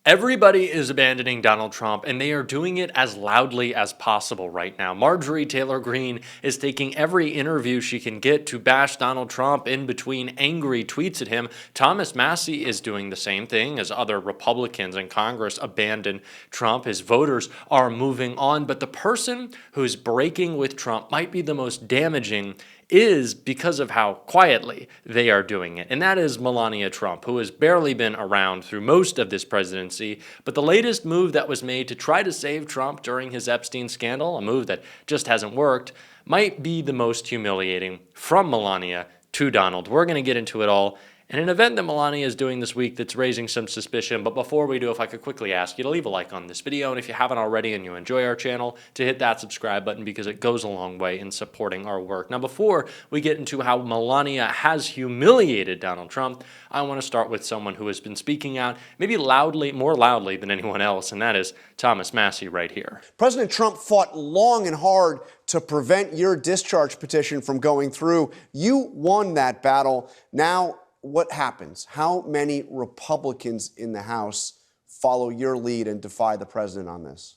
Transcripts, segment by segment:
Everybody is abandoning Donald Trump, and they are doing it as loudly as possible right now. Marjorie Taylor Greene is taking every interview she can get to bash Donald Trump in between angry tweets at him. Thomas Massie is doing the same thing as other Republicans in Congress abandon Trump. His voters are moving on, but the person who's breaking with Trump might be the most damaging is because of how quietly they are doing it. And that is Melania Trump, who has barely been around through most of this presidency. But the latest move that was made to try to save Trump during his Epstein scandal, a move that just hasn't worked, might be the most humiliating from Melania to Donald. We're going to get into it all. And an event that Melania is doing this week that's raising some suspicion. But before we do, if I could quickly ask you to leave a like on this video, and if you haven't already and you enjoy our channel, to hit that subscribe button because it goes a long way in supporting our work. Now, before we get into how Melania has humiliated Donald Trump, I want to start with someone who has been speaking out maybe loudly, more loudly than anyone else, and that is Thomas Massie right here. President Trump fought long and hard to prevent your discharge petition from going through. You won that battle. Now, what happens? How many Republicans in the House follow your lead and defy the president on this?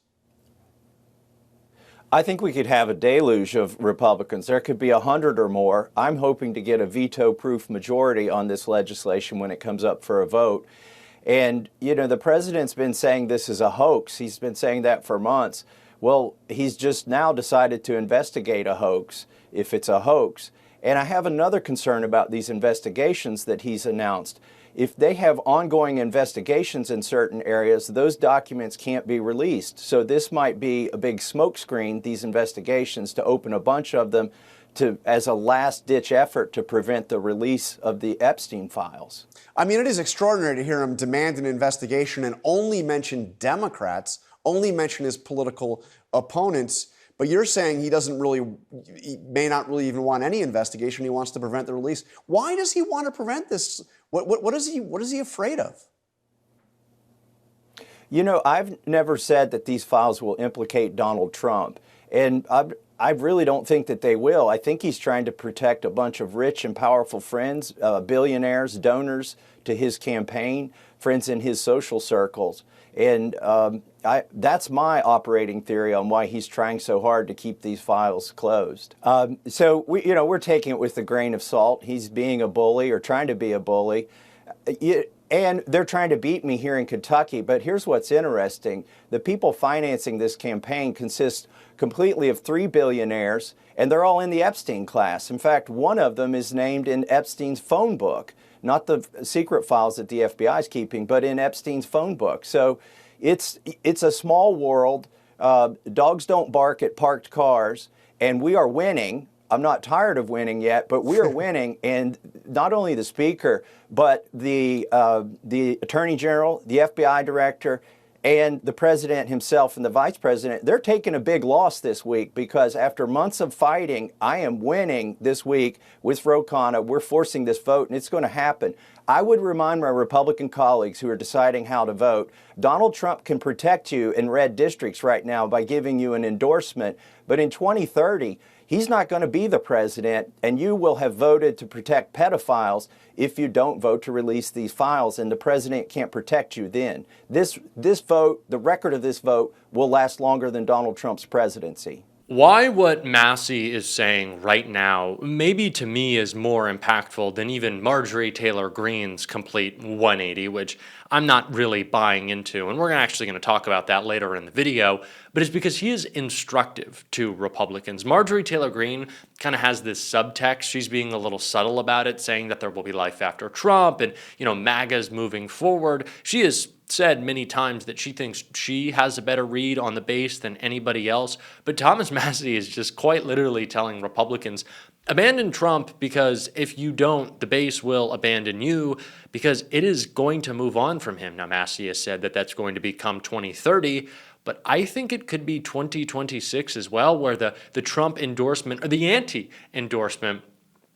I think we could have a deluge of Republicans. There could be 100 or more. I'm hoping to get a veto-proof majority on this legislation when it comes up for a vote. And, you know, the president's been saying this is a hoax. He's been saying that for months. Well, he's just now decided to investigate a hoax, if it's a hoax. And I have another concern about these investigations that he's announced. If they have ongoing investigations in certain areas, those documents can't be released. So this might be a big smokescreen, these investigations, to open a bunch of them as a last-ditch effort to prevent the release of the Epstein files. I mean, it is extraordinary to hear him demand an investigation and only mention Democrats, only mention his political opponents. But you're saying he may not really even want any investigation. He wants to prevent the release. Why does he want to prevent this? What is he afraid of? You know, I've never said that these files will implicate Donald Trump. And I really don't think that they will. I think he's trying to protect a bunch of rich and powerful friends, billionaires, donors to his campaign, friends in his social circles. And that's my operating theory on why he's trying so hard to keep these files closed. So we're taking it with a grain of salt. He's being a bully or trying to be a bully. And they're trying to beat me here in Kentucky. But here's what's interesting. The people financing this campaign consist completely of 3 billionaires, and they're all in the Epstein class. In fact, one of them is named in Epstein's phone book. Not the secret files that the FBI is keeping, but in Epstein's phone book. So it's a small world. Dogs don't bark at parked cars, and we are winning. I'm not tired of winning yet, but we are winning. And not only the speaker, but the attorney general, the FBI director, and the president himself and the vice president, they're taking a big loss this week because after months of fighting, I am winning this week with Ro Khanna. We're forcing this vote, and it's going to happen. I would remind my Republican colleagues who are deciding how to vote, Donald Trump can protect you in red districts right now by giving you an endorsement, but in 2030, he's not going to be the president, and you will have voted to protect pedophiles if you don't vote to release these files, and the president can't protect you then. This vote, the record of this vote, will last longer than Donald Trump's presidency. Why what Massie is saying right now, maybe to me, is more impactful than even Marjorie Taylor Greene's complete 180, which I'm not really buying into. And we're actually going to talk about that later in the video. But it's because he is instructive to Republicans. Marjorie Taylor Greene kind of has this subtext. She's being a little subtle about it, saying that there will be life after Trump and, MAGA's moving forward. She is said many times that she thinks she has a better read on the base than anybody else. But Thomas Massie is just quite literally telling Republicans, abandon Trump because if you don't, the base will abandon you because it is going to move on from him. Now, Massie has said that that's going to become 2030, but I think it could be 2026 as well, where the Trump endorsement or the anti-endorsement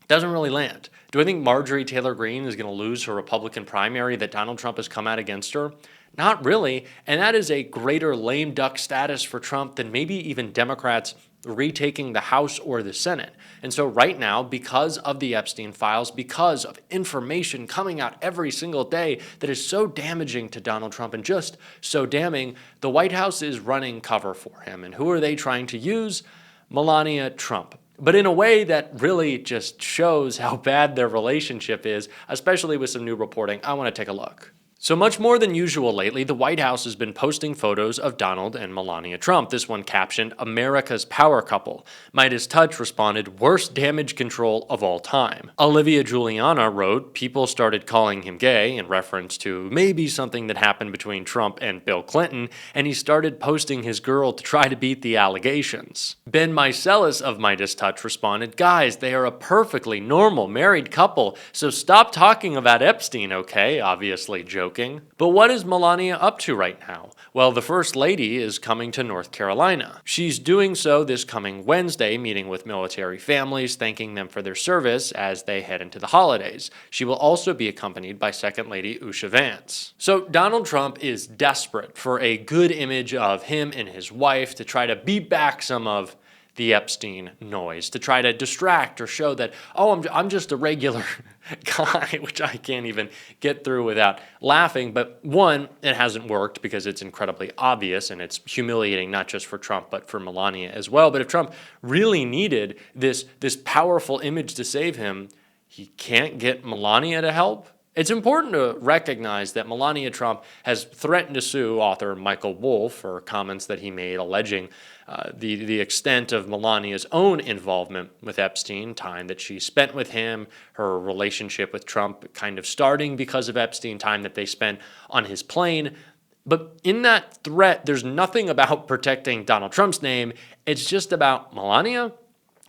doesn't really land. Do I think Marjorie Taylor Greene is going to lose her Republican primary that Donald Trump has come out against her? Not really, and that is a greater lame duck status for Trump than maybe even Democrats retaking the House or the Senate. And so right now, because of the Epstein files, because of information coming out every single day that is so damaging to Donald Trump and just so damning, the White House is running cover for him. And who are they trying to use? Melania Trump. But in a way that really just shows how bad their relationship is, especially with some new reporting. I want to take a look. So much more than usual lately, the White House has been posting photos of Donald and Melania Trump. This one captioned, "America's Power Couple." Midas Touch responded, "Worst damage control of all time." Olivia Juliana wrote, "People started calling him gay," in reference to maybe something that happened between Trump and Bill Clinton, and he started posting his girl to try to beat the allegations. Ben Meiselas of Midas Touch responded, "Guys, they are a perfectly normal married couple, so stop talking about Epstein, okay?" Obviously joking. But what is Melania up to right now? Well, the First Lady is coming to North Carolina. She's doing so this coming Wednesday, meeting with military families, thanking them for their service as they head into the holidays. She will also be accompanied by Second Lady Usha Vance. So Donald Trump is desperate for a good image of him and his wife to try to beat back some of the Epstein noise, to try to distract or show that, oh, I'm just a regular guy, which I can't even get through without laughing. But one, it hasn't worked because it's incredibly obvious and it's humiliating not just for Trump but for Melania as well. But if Trump really needed this powerful image to save him, he can't get Melania to help. It's important to recognize that Melania Trump has threatened to sue author Michael Wolff for comments that he made alleging the extent of Melania's own involvement with Epstein, time that she spent with him, her relationship with Trump kind of starting because of Epstein, time that they spent on his plane. But in that threat, there's nothing about protecting Donald Trump's name. It's just about Melania.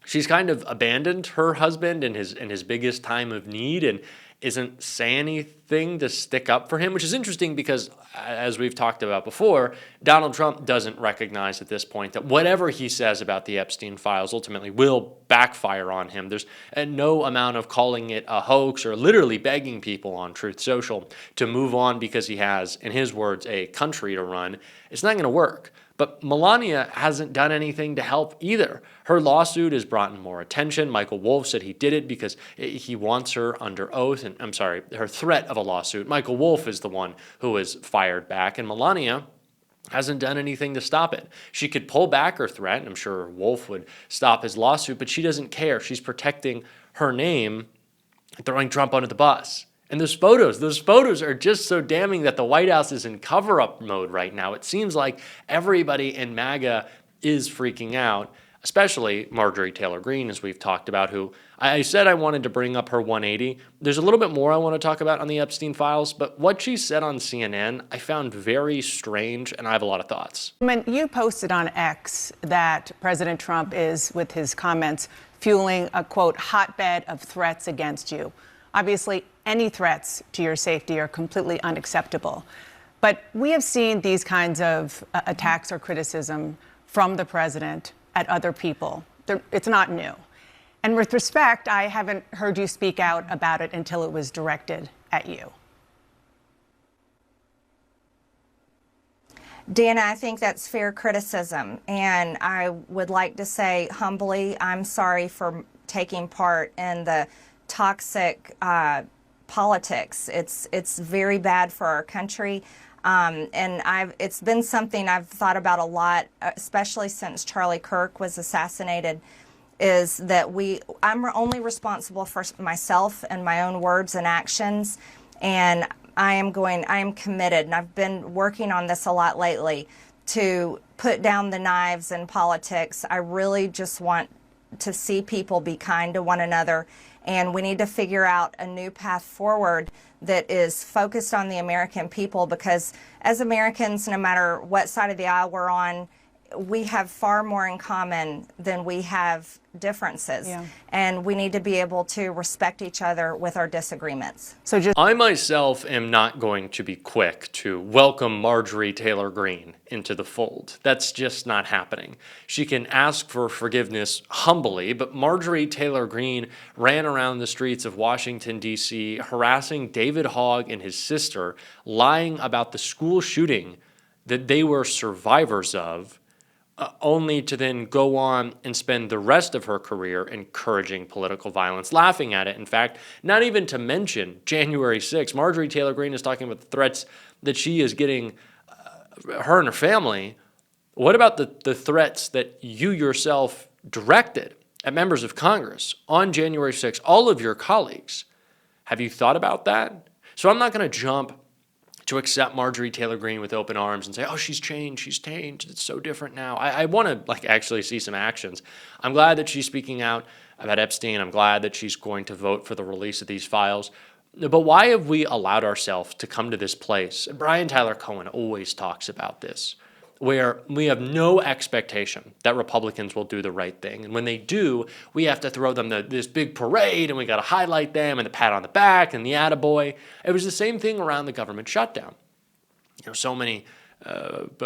She's kind of abandoned her husband in his biggest time of need and isn't saying anything to stick up for him, which is interesting because, as we've talked about before, Donald Trump doesn't recognize at this point that whatever he says about the Epstein files ultimately will backfire on him. There's no amount of calling it a hoax or literally begging people on Truth Social to move on because he has, in his words, a country to run. It's not going to work. But Melania hasn't done anything to help either. Her lawsuit has brought in more attention. Michael Wolff said he did it because he wants her under oath. And I'm sorry, her threat of a lawsuit. Michael Wolff is the one who was fired back. And Melania hasn't done anything to stop it. She could pull back her threat, and I'm sure Wolff would stop his lawsuit, but she doesn't care. She's protecting her name, throwing Trump under the bus. And those photos are just so damning that the White House is in cover-up mode right now. It seems like everybody in MAGA is freaking out, especially Marjorie Taylor Greene, as we've talked about, who I said I wanted to bring up her 180. There's a little bit more I want to talk about on the Epstein files, but what she said on CNN I found very strange, and I have a lot of thoughts. You posted on X that President Trump is, with his comments, fueling a, quote, hotbed of threats against you. Obviously, any threats to your safety are completely unacceptable. But we have seen these kinds of attacks or criticism from the president at other people. It's not new. And with respect, I haven't heard you speak out about it until it was directed at you. Dana, I think that's fair criticism. And I would like to say humbly, I'm sorry for taking part in the toxic politics. It's very bad for our country. And it's been something I've thought about a lot, especially since Charlie Kirk was assassinated, is that I'm only responsible for myself and my own words and actions. And I am committed, and I've been working on this a lot lately, to put down the knives in politics. I really just want to see people be kind to one another, and we need to figure out a new path forward that is focused on the American people, because as Americans, no matter what side of the aisle we're on, we have far more in common than we have differences. Yeah. And we need to be able to respect each other with our disagreements. I myself am not going to be quick to welcome Marjorie Taylor Greene into the fold. That's just not happening. She can ask for forgiveness humbly, but Marjorie Taylor Greene ran around the streets of Washington, D.C., harassing David Hogg and his sister, lying about the school shooting that they were survivors of, only to then go on and spend the rest of her career encouraging political violence, laughing at it. In fact, not even to mention January 6th. Marjorie Taylor Greene is talking about the threats that she is getting, her and her family. What about the threats that you yourself directed at members of Congress on January 6th, all of your colleagues? Have you thought about that? So I'm not going to jump to accept Marjorie Taylor Greene with open arms and say, oh, she's changed, it's so different now. I want to actually see some actions. I'm glad that she's speaking out about Epstein. I'm glad that she's going to vote for the release of these files. But why have we allowed ourselves to come to this place? Brian Tyler Cohen always talks about this, where we have no expectation that Republicans will do the right thing. And when they do, we have to throw them this big parade, and we got to highlight them and the pat on the back and the attaboy. It was the same thing around the government shutdown. So many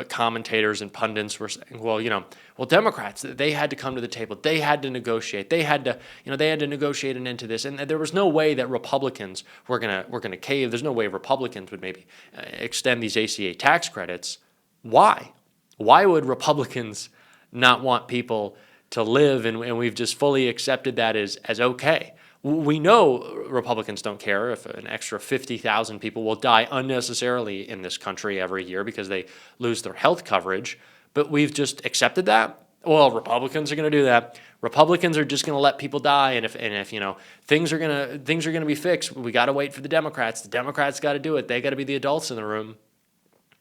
commentators and pundits were saying, well, Democrats, they had to come to the table. They had to negotiate. They had to negotiate an end to this. And there was no way that Republicans were gonna cave. There's no way Republicans would maybe extend these ACA tax credits. Why? Why would Republicans not want people to live, and we've just fully accepted that as okay? We know Republicans don't care if an extra 50,000 people will die unnecessarily in this country every year because they lose their health coverage, but we've just accepted that. Well, Republicans are going to do that. Republicans are just going to let people die, and if things are going to be fixed, we got to wait for the Democrats. The Democrats got to do it. They got to be the adults in the room.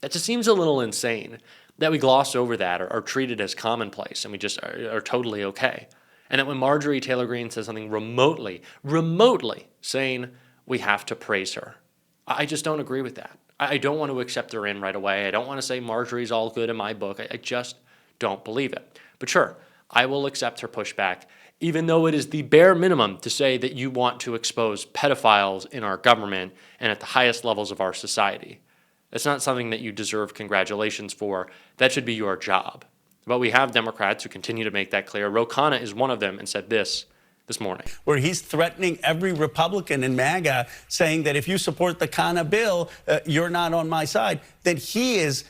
That just seems a little insane that we gloss over that or treat it as commonplace and we just are totally okay. And that when Marjorie Taylor Greene says something remotely saying we have to praise her, I just don't agree with that. I don't want to accept her in right away. I don't want to say Marjorie's all good in my book. I just don't believe it. But sure, I will accept her pushback, even though it is the bare minimum to say that you want to expose pedophiles in our government and at the highest levels of our society. That's not something that you deserve congratulations for. That should be your job. But we have Democrats who continue to make that clear. Ro Khanna is one of them and said this morning. Where he's threatening every Republican in MAGA, saying that if you support the Khanna bill, you're not on my side. That he is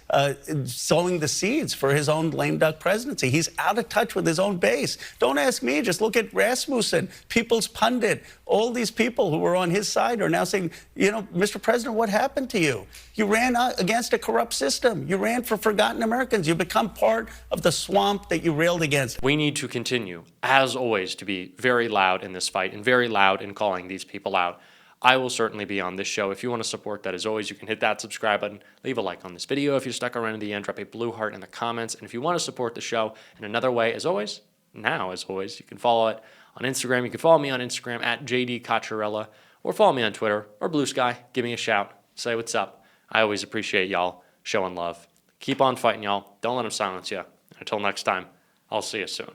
sowing the seeds for his own lame duck presidency. He's out of touch with his own base. Don't ask me. Just look at Rasmussen, People's Pundit. All these people who were on his side are now saying, Mr. President, what happened to you? You ran against a corrupt system. You ran for forgotten Americans. You become part of the swamp that you railed against. We need to continue, as always, to be very loud in this fight and very loud in calling these people out. I will certainly be on this show. If you want to support that, as always, you can hit that subscribe button, leave a like on this video. If you're stuck around to the end, drop a blue heart in the comments. And if you want to support the show in another way, as always, you can follow it on Instagram. You can follow me on Instagram at JD Cocchiarella, or follow me on Twitter or Blue Sky. Give me a shout. Say what's up. I always appreciate y'all showing love. Keep on fighting, y'all. Don't let them silence you. Until next time, I'll see you soon.